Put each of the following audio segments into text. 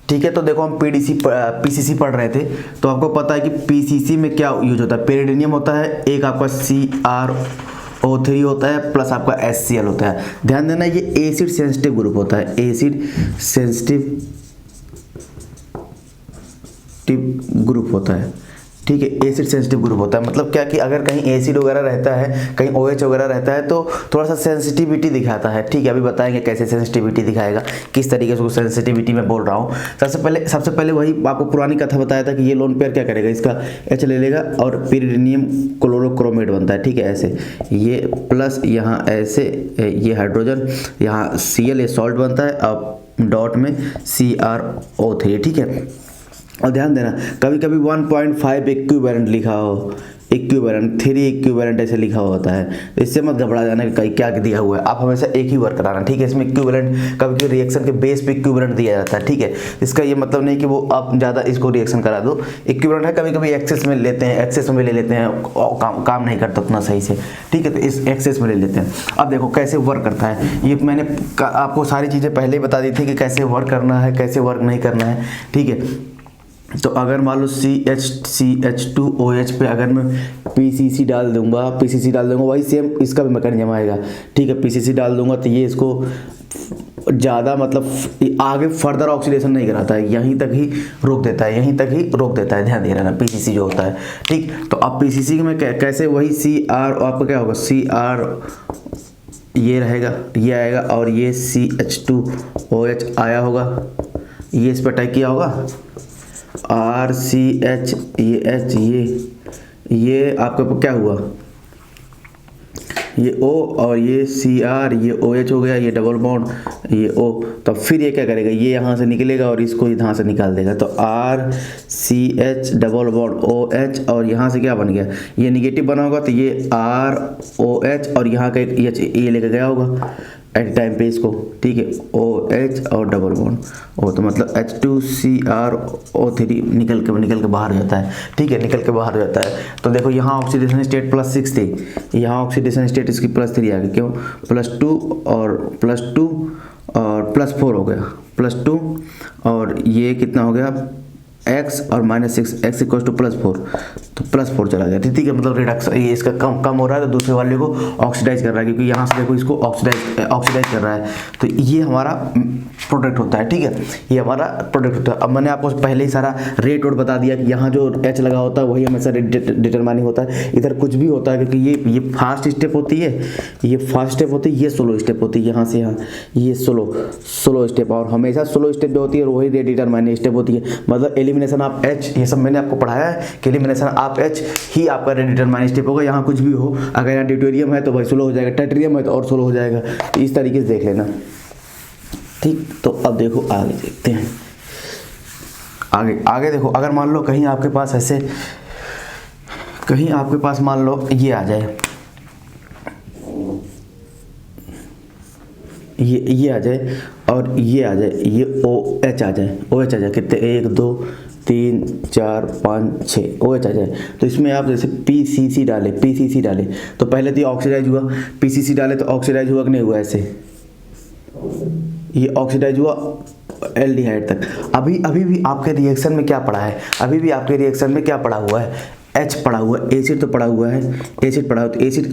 ठीक है। तो देखो हम पीसीसी पढ़ रहे थे, तो आपको पता है कि पीसीसी में क्या यूज होता है, पेरिडोनियम होता है, एक आपका CrO3 होता है, प्लस आपका HCl होता है। ध्यान देना ये एसिड सेंसिटिव ग्रुप होता है, एसिड सेंसिटिव ग्रुप होता है। ठीक है, एसिड सेंसिटिव ग्रुप होता है, मतलब क्या कि अगर कहीं एसिड वगैरह रहता है, कहीं OH वगैरह रहता है तो थोड़ा सा सेंसिटिविटी दिखाता है। ठीक है, अभी बताएंगे कैसे सेंसिटिविटी दिखाएगा, किस तरीके से वो सेंसिटिविटी में बोल रहा हूँ। सबसे पहले वही आपको पुरानी कथा बताया था कि ये लोन पेयर क्या करेगा, इसका H ले लेगा और पिरिडोनियम क्लोरोक्रोमेट बनता है। ठीक है, ऐसे ये प्लस यहाँ ऐसे ये हाइड्रोजन, यहाँ Cl ये सॉल्ट बनता है, अब डॉट में CrO3। ठीक है, और ध्यान देना कभी कभी 1.5 इक्विवेलेंट लिखा हो, इक्विवेलेंट 3 इक्विवेलेंट ऐसे लिखा हुआ होता है, इससे मत घबरा जाना कि कहीं क्या दिया हुआ है, आप हमेशा एक ही वर्क कराना। ठीक है, इसमें इक्विवेलेंट कभी कभी रिएक्शन के बेस पे इक्विवेलेंट दिया जाता है। ठीक है, इसका ये मतलब नहीं कि वो आप ज़्यादा इसको रिएक्शन करा दो, इक्विवेलेंट है, कभी कभी एक्सेस में लेते हैं, एक्सेस में ले लेते हैं, काम नहीं करता उतना सही से। ठीक है, तो इस एक्सेस में ले लेते हैं। अब देखो कैसे वर्क करता है, ये मैंने आपको सारी चीज़ें पहले ही बता दी थी कि कैसे वर्क करना है, कैसे वर्क नहीं करना है। ठीक है, तो अगर मान लो CH2OH पे अगर मैं PCC डाल दूंगा, वही सेम इसका भी मैकेनिज्म आएगा। ठीक है, PCC डाल दूंगा तो ये इसको ज़्यादा मतलब आगे फर्दर ऑक्सीडेशन नहीं कराता है, यहीं तक ही रोक देता है, ध्यान दे रहना PCC जो होता है। ठीक, तो अब PCC में कैसे वही CR आपका क्या होगा, CR ये रहेगा, ये आएगा, और ये CH2OH आया होगा, ये इस पर अटैक किया होगा, RCH ये H ये आपका क्या हुआ, ये O और ये CR ये OH हो गया, ये डबल बॉन्ड ये O। तो फिर ये क्या करेगा, ये यहाँ से निकलेगा और इसको यहाँ से निकाल देगा, तो RCH डबल बॉन्ड OH, और यहाँ से क्या बन गया, ये निगेटिव बना होगा तो ये ROH और यहाँ का एक ये लेकर गया होगा एट टाइम पे इसको। ठीक है, OH और डबल बॉन्ड O, तो मतलब H2CrO3 निकल के बाहर हो जाता है। ठीक है, निकल के बाहर हो जाता है। तो देखो यहाँ ऑक्सीडेशन स्टेट +6 थी, यहाँ ऑक्सीडेशन स्टेट इसकी +3 आ गई, क्यों, +2 और +4 हो गया, +2 और ये कितना हो गया x और -6, x = +4, तो +4 चला गया। ठीक है, मतलब रिडक्शन ये इसका कम हो रहा है, तो दूसरे वाले को ऑक्सीडाइज कर रहा है, क्योंकि यहाँ से देखो इसको ऑक्सीडाइज कर रहा है, तो ये हमारा प्रोडक्ट होता है। ठीक है, ये हमारा प्रोडक्ट होता है। अब मैंने आपको पहले ही सारा रेट बता दिया कि यहाँ जो H लगा होता है वही हमेशा डिटरमाइनिंग होता है, इधर कुछ भी होता है, क्योंकि ये फास्ट स्टेप होती है, ये स्लो स्टेप होती है, यहाँ से यहाँ ये स्लो स्टेप, और हमेशा स्लो स्टेप जो होती है वही रेट डिटरमाइनिंग स्टेप होती है। मतलब एलिमिनेशन ऑफ H, ये सब मैंने आपको पढ़ाया है कि एलिमिनेशन ऑफ H ही आपका रेट डिटरमाइनिंग स्टेप होगा। यहाँ कुछ भी हो, अगर यहाँ ड्यूटेरियम है तो भाई स्लो हो जाएगा, ट्रिटियम है तो और स्लो हो जाएगा, तो इस तरीके से देख लेना। ठीक, तो अब देखो आगे देखते हैं, आगे देखो, अगर मान लो कहीं आपके पास ऐसे, कहीं आपके पास मान लो ये आ जाए, ये आ जाए और ये आ जाए, ये OH आ जाए, कितने 1 2 3 4 5 6 OH आ जाए, तो इसमें आप जैसे PCC डाले तो पहले तो ये ऑक्सीडाइज हुआ, PCC डाले तो ऑक्सीडाइज हुआ कि नहीं हुआ, ऐसे ये ऑक्सीडाइज हुआ एल्डिहाइड तक। अभी भी आपके रिएक्शन में क्या पड़ा है, पड़ा हुआ है H पड़ा हुआ है, एसिड तो पड़ा हुआ है, तो एसिड,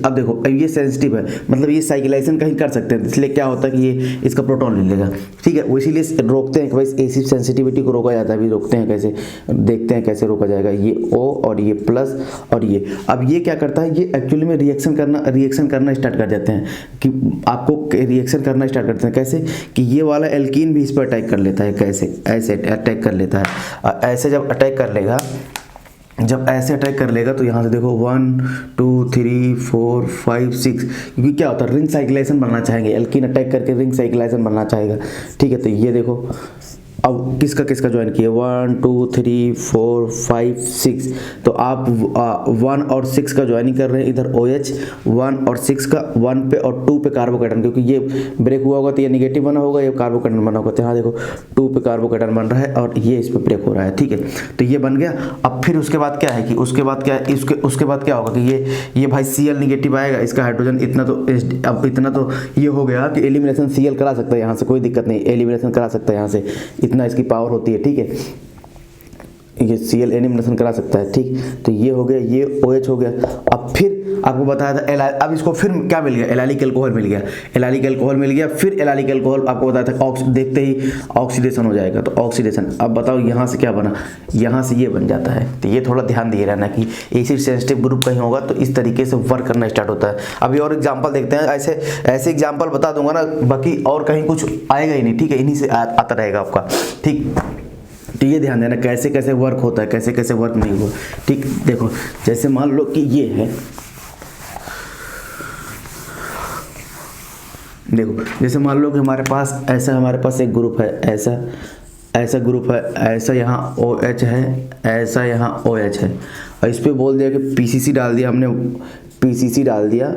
अब देखो अब ये सेंसिटिव है, मतलब ये साइक्लाइजेशन कहीं कर सकते हैं, इसलिए क्या होता है कि ये इसका प्रोटॉन ले लेगा। ठीक है, वो इसीलिए रोकते हैं कि भाई एसिड सेंसिटिविटी को रोका जाता है, अभी रोकते हैं कैसे, देखते हैं कैसे रोका जाएगा। ये O और ये प्लस और ये, अब ये क्या करता है, ये एक्चुअली में रिएक्शन करना स्टार्ट कर देते हैं, कि आपको रिएक्शन करना स्टार्ट करते हैं कैसे, कि ये वाला एल्कीन भी इस पर अटैक कर लेता है, कैसे, ऐसे अटैक कर लेता है, ऐसे जब अटैक कर लेगा, तो यहाँ से देखो 1 2 3 4 5 6, क्योंकि क्या होता है रिंग साइक्लाइजेशन बनना चाहेंगे, एल्कीन अटैक करके रिंग साइक्लाइजेशन बनना चाहेगा। ठीक है, तो ये देखो अब किसका ज्वाइन किया, 1 2 3 4 5 6, तो आप 1 और 6 का ज्वाइनिंग कर रहे हैं, इधर OH 1 और 6 का 1 पे और 2 पे कार्बोकेटन, क्योंकि ये ब्रेक हुआ होगा तो ये निगेटिव बना होगा, ये कार्बोकेटन बना होगा, तो यहाँ देखो 2 पे कार्बोकेटन बन रहा है और ये इस पे ब्रेक हो रहा है। ठीक है, तो ये बन गया। अब फिर उसके बाद क्या है कि उसके बाद क्या होगा कि ये भाई Cl निगेटिव आएगा, इसका हाइड्रोजन इतना तो ये हो गया कि एलिमिनेशन Cl करा सकता है, यहाँ से कोई दिक्कत नहीं, एलिमिनेशन करा सकता है यहाँ से इतना इसकी पावर होती है, ठीक है। ये Cl एलिमिनेशन करा सकता है, ठीक। तो ये हो गया, ये OH हो गया। अब फिर आपको बताया था अब इसको फिर क्या मिल गया, एलाइलिक अल्कोहल मिल गया, एलाइलिक अल्कोहल मिल गया। फिर एलाइलिक अल्कोहल आपको बताया था देखते ही ऑक्सीडेशन हो जाएगा, तो ऑक्सीडेशन। अब बताओ यहाँ से क्या बना, यहाँ से ये बन जाता है। तो ये थोड़ा ध्यान दिए रहना कि एसिड सेंसिटिव ग्रुप कहीं होगा तो इस तरीके से वर्क करना स्टार्ट होता है। अभी और एग्जाम्पल देखते हैं, ऐसे एग्जाम्पल बता दूंगा ना, बाकी और कहीं कुछ आएगा ही नहीं, ठीक है। इन्हीं से आता रहेगा आपका, ठीक। तो ये ध्यान देना कैसे कैसे वर्क होता है, कैसे कैसे वर्क नहीं हुआ, ठीक। देखो जैसे मान लो कि ये है, देखो जैसे मान लो कि हमारे पास एक ग्रुप है, ऐसा ग्रुप है, ऐसा यहाँ OH है, ऐसा यहाँ OH है, और इस पर बोल दिया कि PCC डाल दिया हमने, PCC डाल दिया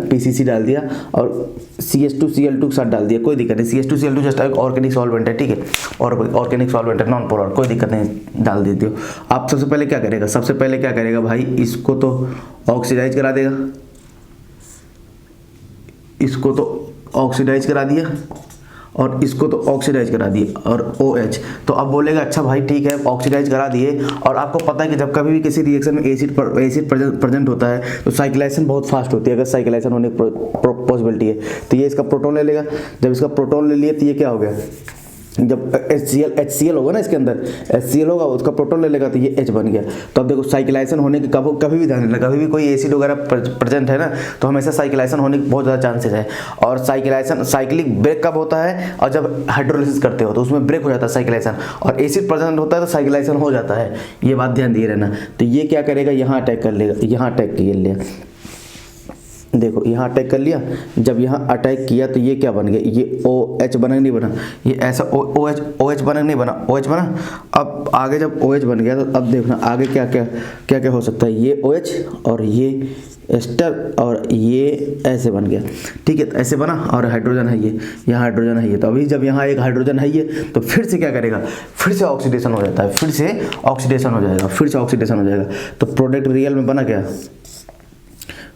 और CH2Cl2 के साथ डाल दिया, कोई दिक्कत नहीं। CH2Cl2 जस्ट एक ऑर्गेनिक सॉल्वेंट है, ठीक है, और ऑर्गेनिक सॉल्वेंट है, नॉन पोलर, कोई दिक्कत नहीं, डाल देते हो। आप सबसे पहले क्या करेगा भाई, इसको तो ऑक्सीडाइज करा देगा, इसको तो ऑक्सीडाइज करा दिया और इसको तो ऑक्सीडाइज करा दिए, और OH। तो अब बोलेगा अच्छा भाई ठीक है, ऑक्सीडाइज करा दिए, और आपको पता है कि जब कभी भी किसी रिएक्शन में एसिड प्रेजेंट होता है तो साइक्लेशन बहुत फास्ट होती है। अगर साइक्लेशन होने की पॉसिबिलिटी है तो ये इसका प्रोटॉन ले लेगा। जब इसका प्रोटॉन ले लिया तो ये क्या हो गया, जब HCl होगा ना, इसके अंदर HCl होगा, उसका प्रोटॉन ले लेगा तो ये H बन गया। तो अब देखो साइक्लाइजेशन होने की कभी भी ध्यान रखना, कभी भी कोई एसिड वगैरह प्रेजेंट है ना तो हमेशा साइक्लाइजेशन होने के बहुत ज़्यादा चांसेस है। और साइक्लिक ब्रेक कब होता है, और जब हाइड्रोलिसिस करते हो तो उसमें ब्रेक हो जाता है साइक्लाइजेशन, और एसिड प्रेजेंट होता है तो साइक्लाइजेशन हो जाता है। ये बात ध्यान दिए रहना। तो ये क्या करेगा, यहाँ अटैक कर लेगा, यहाँ अटैक कर लिया, देखो यहाँ अटैक कर लिया। जब यहाँ अटैक किया तो ये क्या बन गया, ये OH बना नहीं बना, ये ऐसा OH बना नहीं बना, OH बना। अब आगे जब OH बन गया तो अब देखना आगे क्या क्या हो सकता है, ये OH और ये एस्टर और ये ऐसे बन गया, ठीक है। ऐसे बना और हाइड्रोजन है ये, यहाँ हाइड्रोजन है ये। तो अभी जब यहाँ एक हाइड्रोजन है ये तो फिर से क्या करेगा, फिर से ऑक्सीडेशन हो जाता है, फिर से ऑक्सीडेशन हो जाएगा। तो प्रोडक्ट रियल में बना क्या,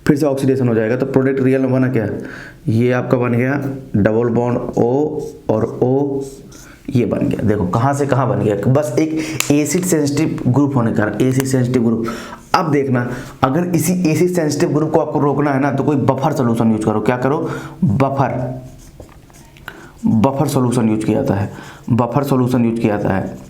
फिर से ऑक्सीडेशन हो जाएगा। तो प्रोडक्ट रियल में बना क्या, ये आपका बन गया डबल बॉन्ड O और O, ये बन गया। देखो कहाँ से कहाँ बन गया, बस एक एसिड सेंसिटिव ग्रुप होने का, एसिड सेंसिटिव ग्रुप। अब देखना अगर इसी एसिड सेंसिटिव ग्रुप को आपको रोकना है ना तो कोई बफर सोल्यूशन यूज करो। क्या करो, बफर सोल्यूशन यूज किया जाता है।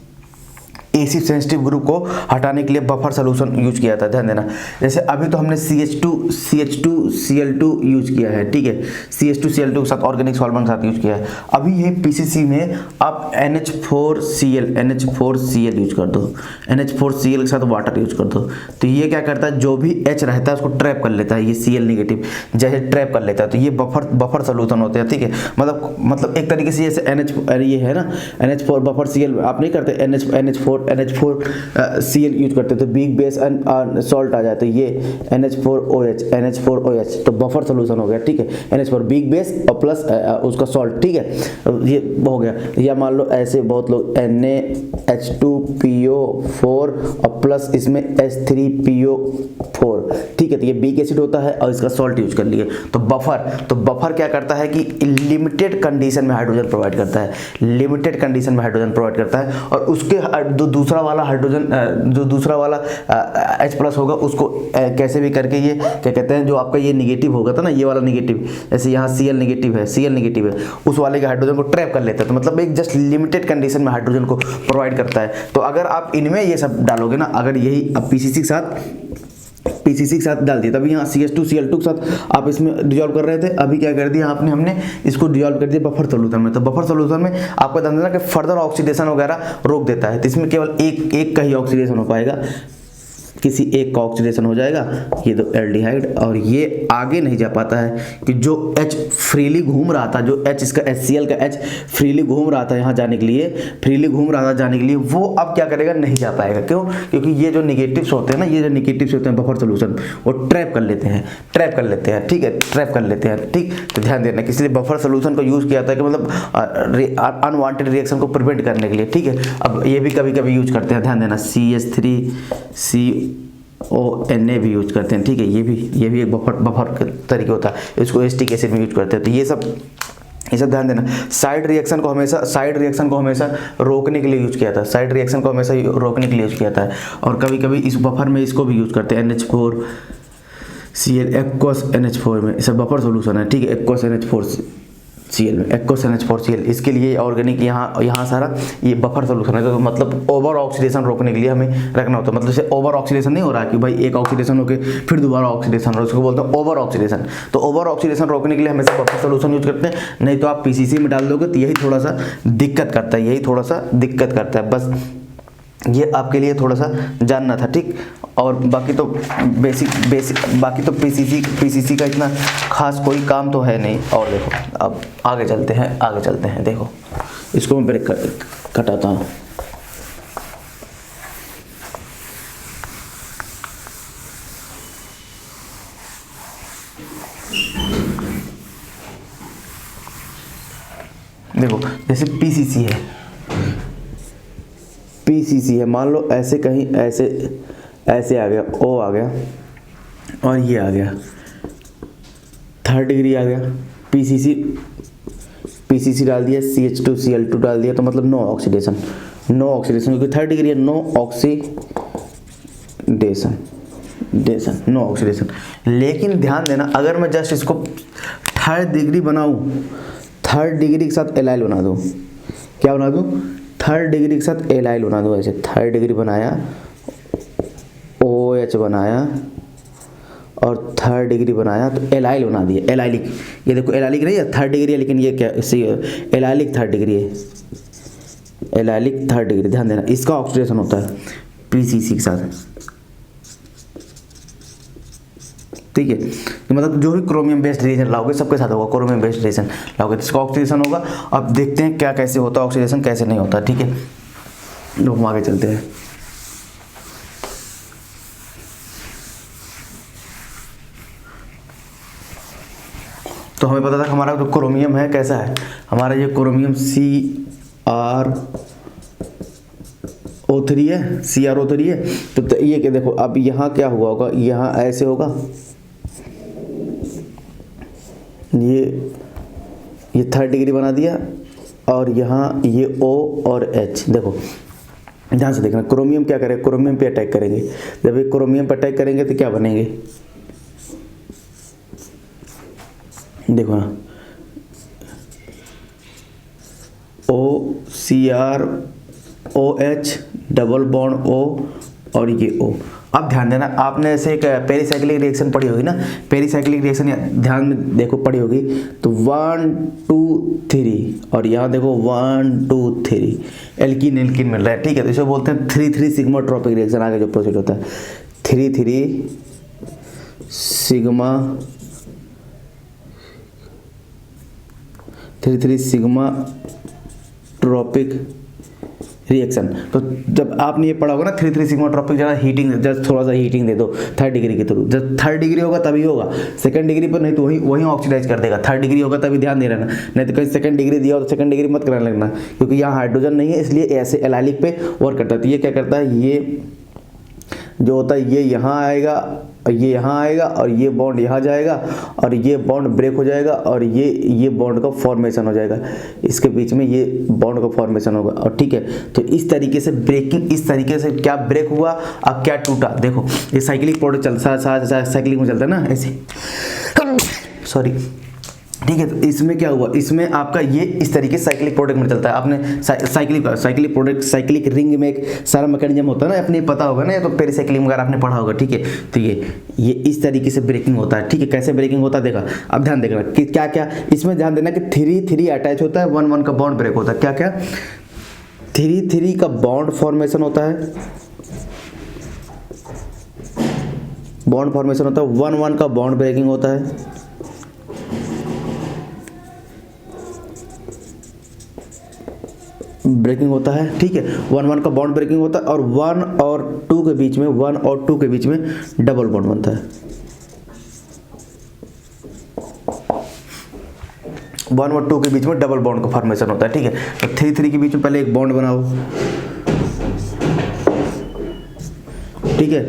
एसिड सेंसिटिव ग्रुप को हटाने के लिए बफर सोल्यूशन यूज किया था, ध्यान देना। जैसे अभी तो हमने CH2Cl2 यूज किया है, ठीक है, CH2Cl2 के साथ ऑर्गेनिक सॉल्वेंट के साथ यूज किया है। अभी ये PCC में आप NH4Cl यूज कर दो, NH4Cl के साथ वाटर यूज कर दो। तो ये क्या करता है, जो भी H रहता है उसको ट्रैप कर लेता है, ये Cl नेगेटिव जैसे ट्रैप कर लेता है। तो ये बफर सोल्यूशन होते हैं, ठीक है। मतलब एक तरीके से जैसे ये है ना, NH4 बफर Cl आप नहीं करते, NH4Cl यूज करते तो बिग बेस एंड सॉल्ट आ जाता है, ये NH4OH तो बफर सोल्यूशन हो गया, ठीक है। NH4 बिग बेस और प्लस उसका सॉल्ट, ठीक है, ये हो गया। या मान लो ऐसे बहुत लोग NaH2PO4 और प्लस इसमें H3PO4, ठीक है। तो ये बिग एसिड होता है और इसका सॉल्ट यूज कर लिए। तो बफर क्या करता है कि लिमिटेड कंडीशन में हाइड्रोजन प्रोवाइड करता है, और उसके दूसरा वाला हाइड्रोजन जो दूसरा वाला H+ होगा उसको कैसे भी करके ये क्या कहते हैं, जो आपका ये निगेटिव होगा था ना, ये वाला निगेटिव, जैसे यहाँ Cl नेगेटिव है, उस वाले के हाइड्रोजन को ट्रैप कर लेता है। तो मतलब एक जस्ट लिमिटेड कंडीशन में हाइड्रोजन को प्रोवाइड करता है। तो अगर आप इनमें ये सब डालोगे ना, अगर यही अब PCC के साथ डाल दिया, तभी यहाँ CH2Cl2 के साथ आप इसमें डिजॉल्व कर रहे थे, अभी क्या कर दिया आपने, हमने इसको डिजॉल्व कर दिया बफर सोल्यूशन में। तो बफर सोल्यूशन में आपको ध्यान देना कि फर्दर ऑक्सीडेशन वगैरह रोक देता है। तो इसमें केवल एक का ही ऑक्सीडेशन हो पाएगा, किसी एक का ऑक्सीडेशन हो जाएगा, ये तो एल्डिहाइड, और ये आगे नहीं जा पाता है कि जो H फ्रीली घूम रहा था, जो H इसका HCl का H फ्रीली घूम रहा था यहाँ जाने के लिए, वो अब क्या करेगा, नहीं जा पाएगा। क्यों? क्योंकि ये जो निगेटिव्स होते हैं ना, बफर सोल्यूशन वो ट्रैप कर लेते हैं, ठीक है, ठीक। तो ध्यान देना कि इसलिए बफर सोल्यूशन को यूज़ किया था कि मतलब अनवांटेड रिएक्शन को प्रिवेंट करने के लिए, ठीक है। अब ये भी कभी कभी यूज करते हैं, ध्यान देना, CH3CONA भी यूज करते हैं, ठीक है। ये भी एक बफर तरीके होता है, इसको एसिटिक एसिड में यूज करते हैं। तो ये सब ये सब ध्यान देना। साइड रिएक्शन को हमेशा रोकने के लिए यूज किया था, साइड रिएक्शन को हमेशा रोकने के लिए यूज किया था। और कभी कभी इस बफर में इसको भी यूज करते हैं, NH4Cl एक्वस NH4 में, सब बफर सोल्यूशन है, ठीक है, एक्वस NH4Cl में, एक्वस NH4Cl, इसके लिए ऑर्गेनिक यहाँ सारा ये बफर सोल्यूशन है। तो मतलब ओवर ऑक्सीडेशन रोकने के लिए हमें रखना होता है। मतलब जैसे ओवर ऑक्सीडेशन नहीं हो रहा है कि भाई एक ऑक्सीडेशन होके फिर दोबारा ऑक्सीडेशन हो रहा है, उसको बोलते हैं ओवर ऑक्सीडेशन। तो ओवर ऑक्सीडेशन रोकने के लिए हमेशा बफर सोल्यूशन यूज करते हैं, नहीं तो आप PCC में डाल दोगे तो यही थोड़ा सा दिक्कत करता है, बस ये आपके लिए थोड़ा सा जानना था, ठीक। और बाकी तो बेसिक बाकी तो PCC का इतना खास कोई काम तो है नहीं। और देखो अब आगे चलते हैं, देखो इसको मैं ब्रेक कटाता हूँ। देखो जैसे PCC है, मान लो ऐसे कहीं ऐसे आ गया, O आ गया और ये आ गया, 3rd डिग्री आ गया, PCC डाल दिया, CH2Cl2 डाल दिया, तो मतलब नो ऑक्सीडेशन क्योंकि 3rd डिग्री है, नो ऑक्सीडेशन। लेकिन ध्यान देना, अगर मैं जस्ट इसको 3rd डिग्री बनाऊं, 3rd डिग्री के साथ एलाइल बना दूं, क्या बना दूं, 3rd डिग्री के साथ एलाइल बना दूं, ऐसे 3rd डिग्री बनाया, OH बनाया और 3rd डिग्री बनाया, तो एलाइल बना दिया, एलाइलिक। ये देखो एलाइलिक नहीं है, 3rd डिग्री है, लेकिन ये क्या एलाइलिक 3rd डिग्री है, एलाइलिक 3rd डिग्री। ध्यान देना, इसका ऑक्सीडेशन होता है PCC के साथ, ठीक है। तो मतलब जो भी क्रोमियम बेस्ड रिएजेंट लाओगे सबके साथ होगा, क्रोमियम बेस्ड रिएजेंट लाओगे तो इसका ऑक्सीडेशन होगा। अब देखते हैं क्या कैसे होता है ऑक्सीडेशन, कैसे नहीं होता, ठीक है। तो हम आगे चलते हैं। तो हमें पता था हमारा जो क्रोमियम है कैसा है, हमारा ये क्रोमियम CrO3 है, तो ये क्या देखो, अब यहाँ क्या हुआ होगा, यहाँ ऐसे होगा, ये 3rd डिग्री बना दिया और यहाँ ये O और H। देखो ध्यान से देखना, क्रोमियम क्या करें, क्रोमियम पे अटैक करेंगे, जब ये क्रोमियम पे अटैक करेंगे तो क्या बनेंगे, देखो ना, OCrOH डबल बॉन्ड O और ये O। अब ध्यान देना, आपने ऐसे एक पेरीसाइक्लिक रिएक्शन पढ़ी होगी ना, पेरीसाइक्लिक रिएक्शन ध्यान में देखो पढ़ी होगी, तो 1 2 3 और यहाँ देखो 1 2 3 एल्कीन मिल रहा है, ठीक है। तो इसे बोलते हैं 3 सिग्मा ट्रॉपिक रिएक्शन। आगे जो प्रोसेस होता है 3 सिग्मा ट्रॉपिक रिएक्शन। तो जब आपने ये पढ़ा होगा ना 3 सिग्मा ट्रॉपिक, ज़्यादा हीटिंग, जस्ट थोड़ा सा हीटिंग दे दो 3rd डिग्री के थ्रू। जब 3rd डिग्री होगा तभी होगा, 2nd डिग्री पर नहीं तो वही ऑक्सीडाइज कर देगा। 3rd डिग्री होगा तभी ध्यान दे रहना, नहीं तो कहीं 2nd डिग्री दिया हो तो 2nd डिग्री मत कराने लगना, क्योंकि यहाँ हाइड्रोजन नहीं है, इसलिए ऐसे एलाइलिक पे वर्क करता है। तो ये क्या करता है, ये जो होता है ये यहाँ आएगा और ये यहाँ आएगा और ये बॉन्ड यहाँ जाएगा और ये बॉन्ड ब्रेक हो जाएगा और ये बॉन्ड का फॉर्मेशन हो जाएगा, इसके बीच में ये बॉन्ड का फॉर्मेशन होगा। और ठीक है, तो इस तरीके से ब्रेकिंग, इस तरीके से क्या ब्रेक हुआ अब क्या टूटा। देखो ये साइक्लिक प्रोडक्ट चलता है, साइक्लिक में चलता है ना ऐसे, सॉरी, ठीक है। तो इसमें क्या हुआ, इसमें आपका ये इस तरीके से साइक्लिक प्रोडक्ट में चलता है। आपने साइक्लिक प्रोडक्ट, साइक्लिक रिंग में एक सारा मैकेनिज्म होता है ना, अपने पता होगा ना, तो पेरीसाइक्लिक वगैरह आपने पढ़ा होगा, ठीक है। तो ये इस तरीके से ब्रेकिंग होता है, ठीक है। कैसे ब्रेकिंग होता है देखा, अब ध्यान देना कि क्या क्या इसमें ध्यान देना कि 3 अटैच होता है, 1 का बॉन्ड ब्रेक होता है। क्या क्या 3 का बॉन्ड फॉर्मेशन होता है, बॉन्ड फॉर्मेशन होता है, 1 का बॉन्ड ब्रेकिंग होता है, ब्रेकिंग होता है, ठीक है। 1 का बॉन्ड ब्रेकिंग होता है और 1 और 2 के बीच में, 1 और 2 के बीच में डबल बॉन्ड बनता है। 1 और 2 के बीच में डबल बॉन्ड का फॉर्मेशन होता है, ठीक है। तो 3 के बीच में पहले एक बॉन्ड बनाओ, ठीक है,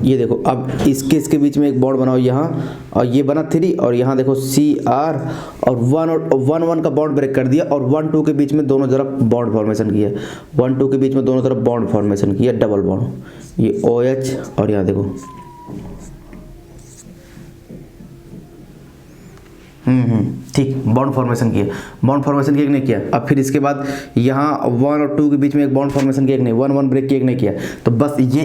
ये देखो अब इसके बीच में एक बॉन्ड बनाओ यहाँ, और ये बना 3 और यहाँ देखो CR और 1 का बॉन्ड ब्रेक कर दिया और 1 2 के बीच में दोनों तरफ बॉन्ड फॉर्मेशन किया, 1 2 के बीच में दोनों तरफ बॉन्ड फॉर्मेशन किया, डबल बॉन्ड, ये OH और यहाँ देखो ठीक, बॉन्ड फॉर्मेशन किया, बॉन्ड फॉर्मेशन किया कि नहीं किया। अब फिर इसके बाद यहाँ 1 और 2 के बीच में एक बॉन्ड फॉर्मेशन किया कि नहीं, 1 1 ब्रेक किया कि नहीं किया। तो बस ये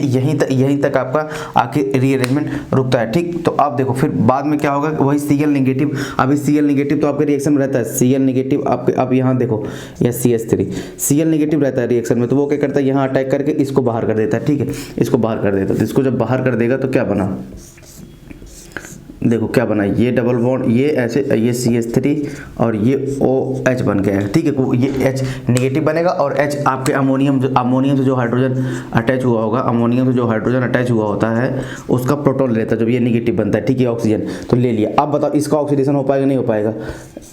यहीं तक आपका आके रीअरेंजमेंट रुकता है। ठीक, तो आप देखो फिर बाद में क्या होगा, वही Cl नेगेटिव। अभी Cl नेगेटिव तो आपके रिएक्शन में रहता है, Cl नेगेटिव आपके, अब यहाँ देखो यह CH3 Cl नेगेटिव रहता है रिएक्शन में, तो वो क्या करता है, यहाँ अटैक करके इसको बाहर कर देता है। ठीक है, इसको बाहर कर देता है। तो इसको जब बाहर कर देगा तो क्या बना, देखो क्या बना, ये डबल बॉन्ड, ये ऐसे, ये CH3 और ये OH बन गया है। ठीक है, ये H नेगेटिव बनेगा और H आपके अमोनियम से जो हाइड्रोजन अटैच हुआ होगा, अमोनियम से जो हाइड्रोजन अटैच हुआ होता है उसका प्रोटॉन लेता है जब ये नेगेटिव बनता है। ठीक है, ऑक्सीजन तो ले लिया। अब बताओ इसका ऑक्सीडेशन हो पाएगा नहीं हो पाएगा,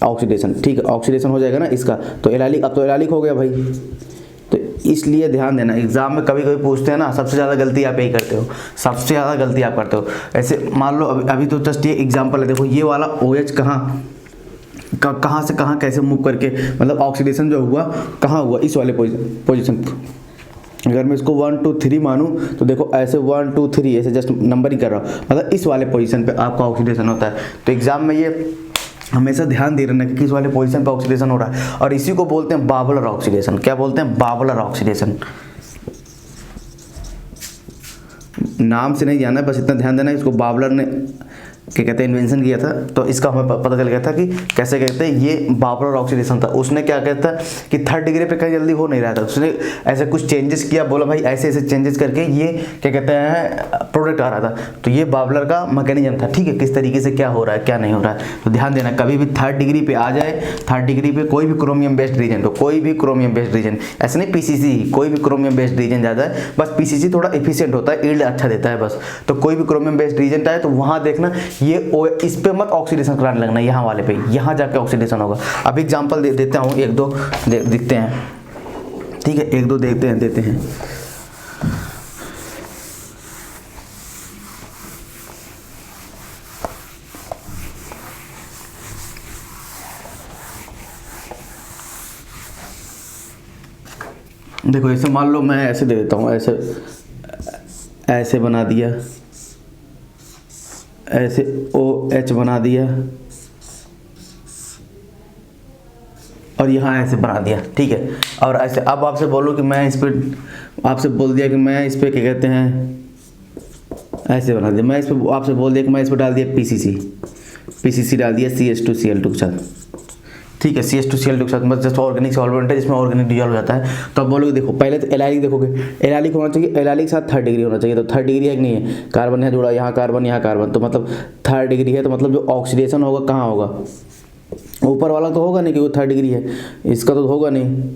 ऑक्सीडेशन, ठीक है ऑक्सीडेशन हो जाएगा ना इसका, तो एलाइलिक, अब तो एलाइलिक हो गया भाई। तो इसलिए ध्यान देना, एग्जाम में कभी कभी पूछते हैं ना, सबसे ज़्यादा गलती आप यही करते हो, सबसे ज़्यादा गलती आप करते हो। ऐसे मान लो अभी तो जस्ट ये एग्जाम्पल है, देखो ये वाला OH कहाँ से कहाँ कैसे मूव करके, मतलब ऑक्सीडेशन जो हुआ कहाँ हुआ, इस वाले पोजीशन। अगर मैं इसको 1 2 3 मानूँ तो देखो ऐसे 1 2 3 ऐसे जस्ट नंबरिंग कर रहा हूँ, मतलब इस वाले पोजीशन पे आपका ऑक्सीडेशन होता है। तो एग्जाम में ये हमेशा ध्यान दे रहना कि किस वाले पोजीशन पे ऑक्सीडेशन हो रहा है, और इसी को बोलते हैं बाबुलर ऑक्सीडेशन। क्या बोलते हैं, बाबुलर ऑक्सीडेशन। नाम से नहीं जाना है, बस इतना ध्यान देना है, इसको बाबुलर ने क्या कहते हैं इन्वेंशन किया था, तो इसका हमें पता चल गया था कि कैसे कहते हैं, ये बाबुलर ऑक्सीडेशन था। उसने क्या कहता है कि 3rd डिग्री पे कहीं जल्दी हो नहीं रहा था, उसने ऐसे कुछ चेंजेस किया, बोला भाई ऐसे ऐसे चेंजेस करके ये क्या कहते हैं प्रोडक्ट आ रहा था, तो ये बाबुलर का मैकेनिज्म था। ठीक है, किस तरीके से क्या हो रहा है क्या नहीं हो रहा है, तो ध्यान देना कभी भी 3rd डिग्री पे आ जाए, 3rd डिग्री पे कोई भी क्रोमियम बेस्ड रीजन, तो कोई भी क्रोमियम बेस्ड रीजन, ऐसे नहीं PCC, कोई भी क्रोमियम बेस्ड रीजन ज़्यादा है, बस PCC थोड़ा एफिशिएंट होता है, ईल्ड अच्छा देता है बस। तो कोई भी क्रोमियम बेस्ड रीजन है तो वहाँ देखना ये इस पे मत ऑक्सीडेशन कराने लगना, यहाँ वाले पे, यहाँ जाके ऑक्सीडेशन होगा। अभी एग्जांपल देता हूँ, 1 2 देखते हैं। ठीक है, 1 2 देते हैं। देखो ऐसे मान लो मैं ऐसे दे देता हूँ, ऐसे बना दिया, ऐसे OH बना दिया और यहाँ ऐसे बना दिया। ठीक है, और ऐसे अब आपसे बोलो कि मैं इस पर, आपसे बोल दिया कि मैं इस पर क्या कहते हैं ऐसे बना दिया, मैं इस पर आपसे बोल दिया कि मैं इस पर डाल दिया PCC डाल दिया CH2Cl2 के साथ। ठीक है, CH2Cl2 के साथ, मतलब जस्ट ऑर्गेनिक सॉल्वेंट है जिसमें ऑर्गेनिक डिजॉल्व हो जाता है। तो अब बोलोगे देखो पहले तो एलाइलिक देखोगे, एलाइलिक होना चाहिए, एलाइलिक के साथ 3rd डिग्री होना चाहिए। तो 3rd डिग्री है कि नहीं है, कार्बन यहाँ जुड़ा, यहाँ कार्बन, तो मतलब 3rd डिग्री है, तो मतलब जो ऑक्सीडेशन होगा कहाँ होगा, ऊपर वाला तो होगा नहीं क्योंकि 3rd डिग्री है, इसका तो होगा नहीं,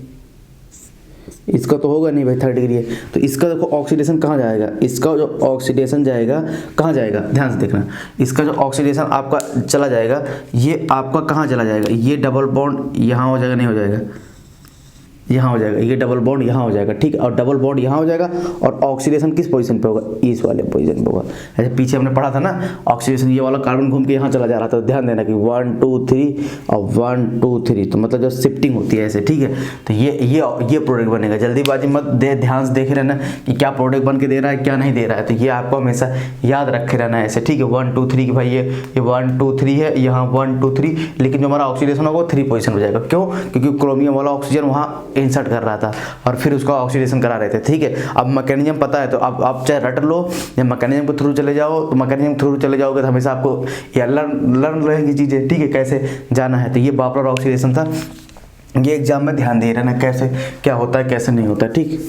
इसका तो होगा नहीं भाई 3rd डिग्री है। तो इसका देखो ऑक्सीडेशन कहाँ जाएगा, इसका जो ऑक्सीडेशन जाएगा कहाँ जाएगा, ध्यान से देखना, इसका जो ऑक्सीडेशन आपका चला जाएगा, ये आपका कहाँ चला जाएगा, ये डबल बॉन्ड यहाँ हो जाएगा, नहीं हो जाएगा, यहाँ हो जाएगा, ये डबल बॉन्ड यहाँ हो जाएगा। ठीक है, और डबल बॉन्ड यहाँ हो जाएगा, और ऑक्सीडेशन किस पोजीशन पे होगा, इस वाले पोजीशन पे होगा। ऐसे पीछे हमने पढ़ा था ना ऑक्सीडेशन, ये वाला कार्बन घूम के यहाँ चला जा रहा था। ध्यान देना कि 1 2 3 और 1 2 3, तो मतलब जो शिफ्टिंग होती है ऐसे। ठीक है, तो ये प्रोडक्ट बनेगा, जल्दीबाजी मत ध्यान से देखे रहना कि क्या प्रोडक्ट बन के दे रहा है क्या नहीं दे रहा है, तो ये आपको हमेशा याद रखे रहना है ऐसे। ठीक है, 1 2 3 कि भाई ये 1 2 3 है, यहाँ 1 2 3, लेकिन जो हमारा ऑक्सीडेशन होगा वो 3 पोजीशन हो जाएगा। क्यों, क्योंकि क्रोमियम वाला ऑक्सीजन वहाँ इंसर्ट कर रहा था और फिर उसका ऑक्सीडेशन करा रहे थे। ठीक है, अब मैकेनिज्म पता है तो अब आप चाहे रट लो या मैकेनिज्म के थ्रू चले जाओ, तो मैकेनिज्म के थ्रू चले जाओगे तो हमेशा आपको या लर्न रहेंगी चीज़ें। ठीक है, कैसे जाना है, तो ये बाबुलर ऑक्सीडेशन था। ये एग्जाम में ध्यान दे रहना कैसे क्या होता है कैसे नहीं होता। ठीक,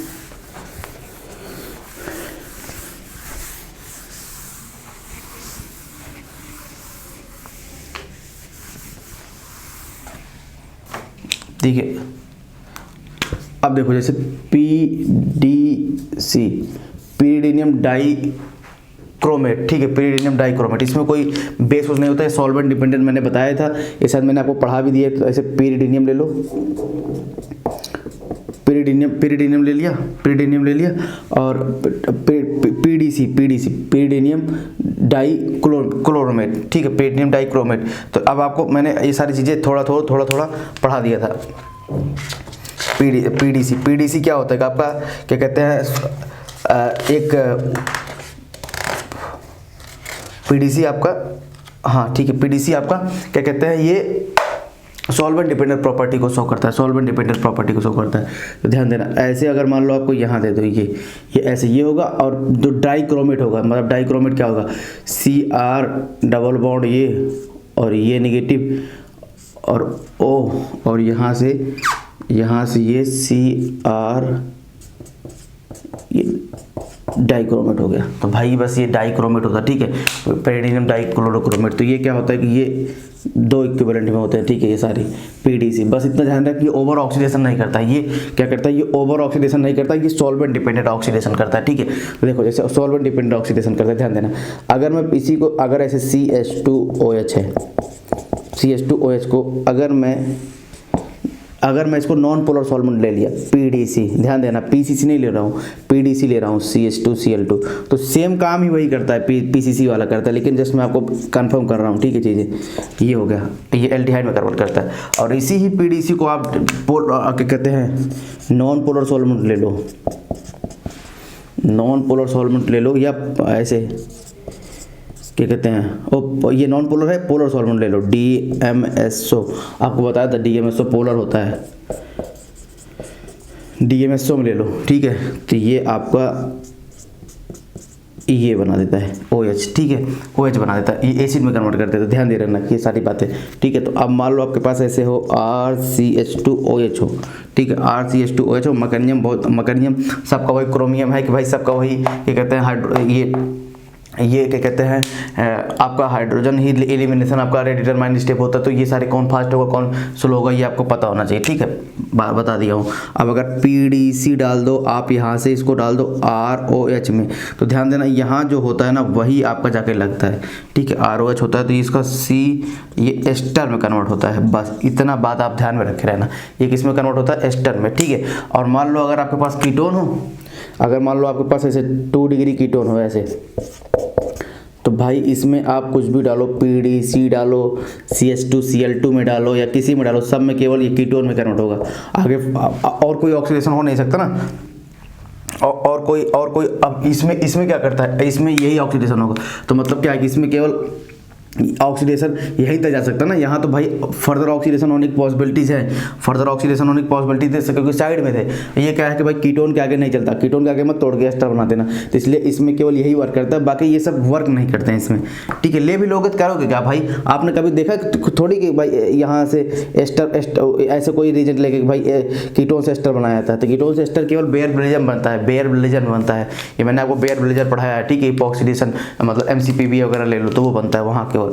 ठीक है। अब देखो जैसे PDC, pyridinium डाइक्रोमेट। ठीक है, pyridinium डाइक्रोमेट, इसमें कोई बेस यूज नहीं होता है, सॉल्वेंट डिपेंडेंट मैंने बताया था, ये शायद मैंने आपको पढ़ा भी दिया। तो ऐसे pyridinium ले लो, pyridinium ले लिया, pyridinium ले लिया, और pyridinium डाइक्लोरोमेट, ठीक है, pyridinium डाइक्रोमेट। तो अब आपको मैंने ये सारी चीज़ें थोड़ा पढ़ा दिया था। पीडीसी क्या होता है आपका, क्या कहते हैं, एक पीडीसी आपका, हाँ ठीक है, पीडीसी आपका क्या कहते हैं, ये सॉल्वेंट डिपेंडेंट प्रॉपर्टी को शो करता है, सॉल्वेंट डिपेंडेंट प्रॉपर्टी को शो करता है। तो ध्यान देना, ऐसे अगर मान लो आपको यहाँ दे दो, ये ऐसे ये होगा, और जो डाइक्रोमेट होगा, मतलब डाइक्रोमेट क्या होगा, CR डबल बॉन्ड ये, और ये नेगेटिव, और O, और यहाँ से ये CR, ये डाइक्रोमेट हो गया। तो भाई बस ये डाइक्रोमेट होता है, ठीक है, pyridinium डाइक्लोरोक्रोमेट। तो ये क्या होता है कि ये दो इक्विवेलेंट में होते हैं, ठीक है, ये सारी पीडीसी। बस इतना ध्यान रखिए, ये ओवर ऑक्सीडेशन नहीं करता है। ये क्या करता है, ये ओवर ऑक्सीडेशन नहीं करता, ये सॉल्वेंट डिपेंडेंट ऑक्सीडेशन करता है, ठीक है। तो देखो जैसे सॉल्वेंट डिपेंडेंट ऑक्सीडेशन करता है, ध्यान देना, अगर मैं इसी को, अगर ऐसे CH2OH है, CH2OH को अगर मैं इसको नॉन पोलर सॉल्वेंट ले लिया, पीडीसी, ध्यान देना, पीसीसी नहीं ले रहा हूँ, पीडीसी ले रहा हूँ, CH2Cl2, तो सेम काम ही वही करता है, पीसीसी वाला करता है, लेकिन जस्ट मैं आपको कंफर्म कर रहा हूँ, ठीक है चीज़ें। ये हो गया, ये एल्डिहाइड में कन्वर्ट करता है। और इसी ही पीडीसी को आप क्या कहते हैं, नॉन पोलर सॉल्वेंट ले लो, नॉन पोलर सॉल्वेंट ले लो, या ऐसे क्या कहते हैं, ये नॉन पोलर है, पोलर सॉल्वेंट ले लो, DMSO। आपको बताया था DMSO पोलर होता है, DMSO में ले लो, ठीक है। तो ये आपका ये बना देता है OH, ठीक है, OH बना देता है, ये एसिड में कन्वर्ट कर देता है। ध्यान दे रहे ना ये सारी बातें, ठीक है। तो अब मान लो आपके पास ऐसे हो RCH2OH हो, ठीक है, RCH2OH हो, मकनियम सबका वही, क्रोमियम है कि भाई सबका वही, क्या कहते हैं, ये क्या कहते हैं, आपका हाइड्रोजन ही एलिमिनेशन आपका डिटरमाइन स्टेप होता है। तो ये सारे कौन फास्ट होगा कौन स्लो होगा, ये आपको पता होना चाहिए, ठीक है, बता दिया हूँ। अब अगर पीडीसी डाल दो आप, यहाँ से इसको डाल दो ROH में, तो ध्यान देना यहाँ जो होता है ना वही आपका जाके लगता है, ठीक है, ROH होता है, तो इसका C ये एस्टर में कन्वर्ट होता है। बस इतना बात आप ध्यान में रखे रहना, ये किस में कन्वर्ट होता है, एस्टर में, ठीक है। और मान लो अगर आपके पास कीटोन हो, अगर मान लो आपके पास ऐसे 2 डिग्री कीटोन हो ऐसे, तो भाई इसमें आप कुछ भी डालो, पीडीसी डालो, CH2Cl2 में डालो, या किसी में डालो, सब में केवल ये कीटोन में कन्वर्ट होगा। आगे और कोई ऑक्सीडेशन हो नहीं सकता ना, और कोई अब इसमें क्या करता है, इसमें यही ऑक्सीडेशन होगा। तो मतलब क्या है कि इसमें केवल ऑक्सीडेशन यहीं तक जा सकता है ना, यहाँ तो भाई फर्दर ऑक्सीडेशन होने की पॉसिबिलिटीज़ है, फर्दर ऑक्सीडेशन होने की पॉसिबिलिटी दे सकते, क्योंकि साइड में थे। ये क्या है कि भाई कीटोन के आगे नहीं चलता, कीटोन के आगे मत तोड़ के एस्टर बना देना, तो इसलिए इसमें केवल यही वर्क करता है, बाकी ये सब वर्क नहीं करते हैं इसमें, ठीक है। ले भी लोगे तो करोगे क्या भाई, आपने कभी देखा थोड़ी कि भाई यहाँ से एस्टर ऐसे कोई रीजन लेके भाई कीटोन से एस्टर बनाया था, तो कीटोन से एस्टर केवल बेयर ब्लेजर बनता है, बेयर ब्लेजर बनता है, ये मैंने आपको बेयर ब्लेजर पढ़ाया है, ठीक है। ऑक्सीडेशन मतलब MCPB वगैरह ले लो तो वो बनता है वहाँ केवल,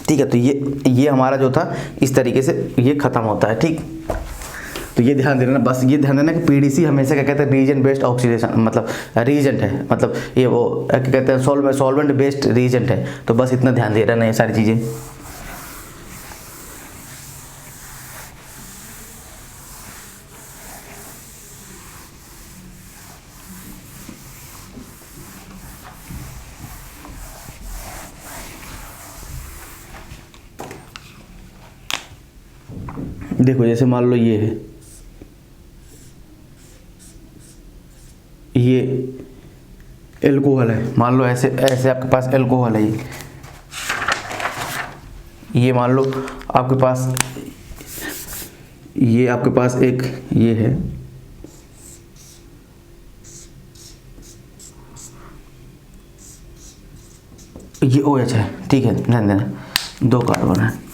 ठीक है। तो ये हमारा जो था इस तरीके से ये खत्म होता है, ठीक। तो ये ध्यान देना, बस ये ध्यान देना कि पीडीसी हमेशा क्या कहते हैं, रीजन बेस्ड ऑक्सीडेशन, मतलब रीजेंट है, मतलब ये वो क्या कहते हैं, सॉल्वेंट बेस्ड रीजेंट है। तो बस इतना ध्यान दे रहा है ये सारी चीज़ें। देखो जैसे मान लो ये है, ये एल्कोहल है, मान लो ऐसे आपके पास एल्कोहल है, ये मान लो आपके पास, ये आपके पास एक ये है, ये OH है, ठीक है, ध्यान देना 2 कार्बन है,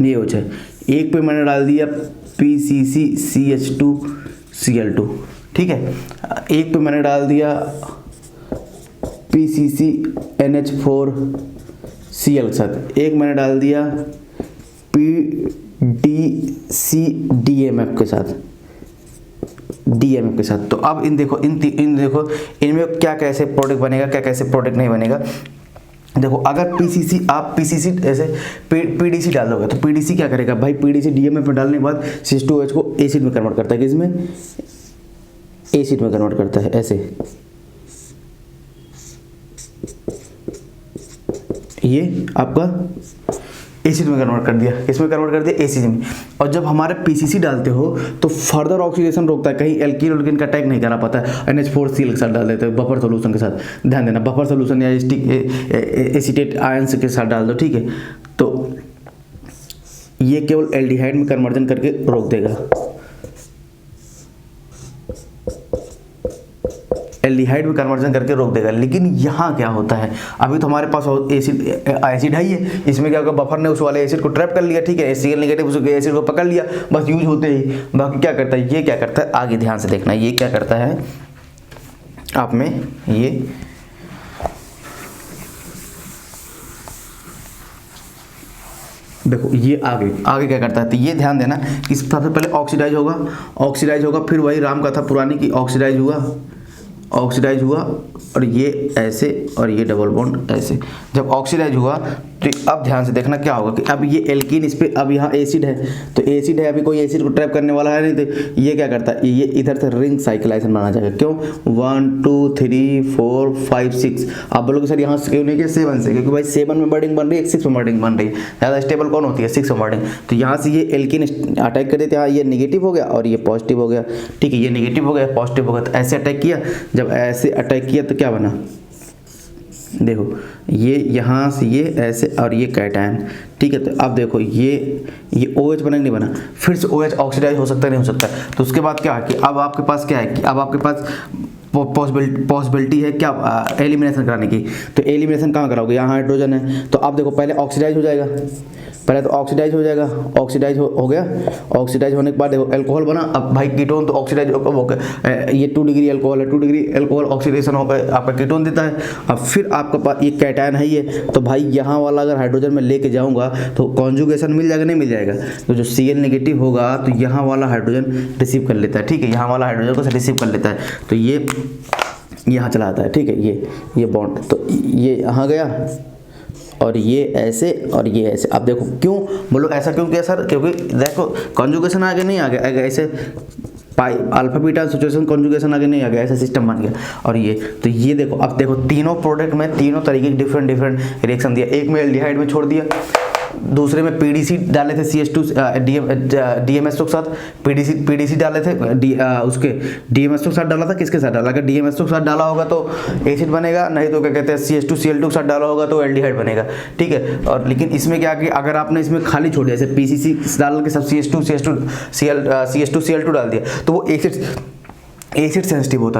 ये OH है। एक पे मैंने डाल दिया PCCCH2Cl2, ठीक है। एक पे मैंने डाल दिया PCCNH4Cl के साथ, एक मैंने डाल दिया PDCDMF के साथ, DMF के साथ। तो अब इन देखो इनमें क्या कैसे प्रोडक्ट बनेगा, क्या कैसे प्रोडक्ट नहीं बनेगा। देखो अगर पीसीसी आप पीसीसी ऐसे पीडीसी डाल दोगे तो पीडीसी क्या करेगा भाई, पीडीसी डीएमएफ में डालने के बाद CH2OH को एसिड में कन्वर्ट करता है, किसमें, एसिड में कन्वर्ट करता है ऐसे, ये आपका एसिड में कन्वर्ट कर दिया, किसमें कन्वर्ट कर दिया, एसिड में। और जब हमारे पीसीसी डालते हो तो फर्दर ऑक्सीडेशन रोकता है, कहीं एल्कीन उल्कीन का अटैक नहीं करा पाता है, NH4Cl के साथ डाल देते हो बफर सोल्यूशन के साथ, ध्यान देना बफर सोल्यूशन या एसिटेट आयंस के साथ डाल दो, ठीक है। तो ये केवल एल्डिहाइड में कन्वर्जन करके रोक देगा, एल्डिहाइड में कन्वर्जन करके रोक देगा। लेकिन यहाँ क्या होता है, अभी तो हमारे पास एसिड है ही है, इसमें क्या होगा, बफर ने उस वाले एसिड को ट्रैप कर लिया, ठीक है, Cl नेगेटिव उस एसिड को पकड़ लिया, बस यूज होते ही। बाकी क्या करता है, ये क्या करता है, आगे ध्यान से देखना, ये क्या करता है आप में, ये देखो ये आगे क्या करता है, तो ये ध्यान देना कि सबसे पहले ऑक्सीडाइज होगा, फिर वही राम कथा पुरानी की ऑक्सीडाइज हुआ और ये ऐसे और ये डबल बॉन्ड ऐसे। जब ऑक्सीडाइज हुआ तो अब ध्यान से देखना क्या होगा कि अब ये एल्कीन, इस पे अब यहाँ एसिड है, तो एसिड है, अभी कोई एसिड को ट्रैप करने वाला है नहीं, तो ये क्या करता है, ये इधर से रिंग साइक्लाइजेशन बना जाएगा। क्यों, 1 2 3 4 5 6। आप बोलोगे सर यहाँ क्यों नहीं किया 7 से, क्योंकि भाई 7 में बॉन्डिंग बन रही है, 6 में बॉन्डिंग बन रही है, ज़्यादा स्टेबल कौन होती है, 6 में बॉन्डिंग। तो यहाँ से ये एल्कीन अटैक कर देते हैं, ये नेगेटिव हो गया और ये पॉजिटिव हो गया, ठीक है, ये नेगेटिव हो गया पॉजिटिव हो गया, तो ऐसे अटैक किया। जब ऐसे अटैक किया तो क्या बना, देखो ये यहाँ से ये ऐसे और ये कैटायन, ठीक है। तो अब देखो ये OH बना नहीं बना, फिर से OH ऑक्सीडाइज हो सकता है, नहीं हो सकता। तो उसके बाद क्या है कि अब आपके पास क्या है कि अब आपके पास पॉसिबिलिटी है क्या, एलिमिनेशन कराने की। तो एलिमिनेशन कहाँ कराओगे, यहाँ हाइड्रोजन है, तो अब देखो पहले ऑक्सीडाइज हो जाएगा, पहले तो ऑक्सीडाइज हो जाएगा, ऑक्सीडाइज हो गया, ऑक्सीडाइज होने के बाद देखो अल्कोहल बना। अब भाई कीटोन तो ऑक्सीडाइज हो गया, ये 2 डिग्री अल्कोहल है, 2 डिग्री अल्कोहल ऑक्सीडेशन होकर आपका कीटोन देता है। अब फिर आपका पास ये कैटायन है ये, तो भाई यहाँ वाला अगर हाइड्रोजन में लेके जाऊँगा तो कॉन्जुगेशन मिल जाएगा, नहीं मिल जाएगा, तो जो Cl नेगेटिव होगा तो यहाँ वाला हाइड्रोजन रिसीव कर लेता है, ठीक है, यहाँ वाला हाइड्रोजन को रिसीव कर लेता है, तो ये यहाँ चला आता है, ठीक है, ये बॉन्ड, तो ये यहाँ गया और ये ऐसे और ये ऐसे। अब देखो क्यों बोलो ऐसा क्यों किया सर, क्योंकि देखो कॉन्जुगेशन आगे नहीं आ गया, ऐसे pi alpha beta situation conjugation आगे नहीं आ गया, ऐसा सिस्टम बन गया। और ये तो ये देखो, अब देखो तीनों प्रोडक्ट में तीनों तरीके के डिफरेंट रिएक्शन दिया, एक में एल्डिहाइड में छोड़ दिया, दूसरे में पीडीसी डाले थे CH2 DMSO के साथ, पीडीसी डाले थे उसके DMSO के साथ डाला था, किसके साथ डाला, अगर DMSO के साथ डाला होगा तो एसिड बनेगा, नहीं तो क्या कहते हैं CH2Cl2 के साथ डाला होगा तो एल्डिहाइड बनेगा, ठीक है। और लेकिन इसमें क्या कि अगर आपने इसमें खाली छोड़ दिया, जैसे पीसीसी डाल के सब CH2Cl2 डाल दिया तो वो एसिड सेंसिटिव होता है।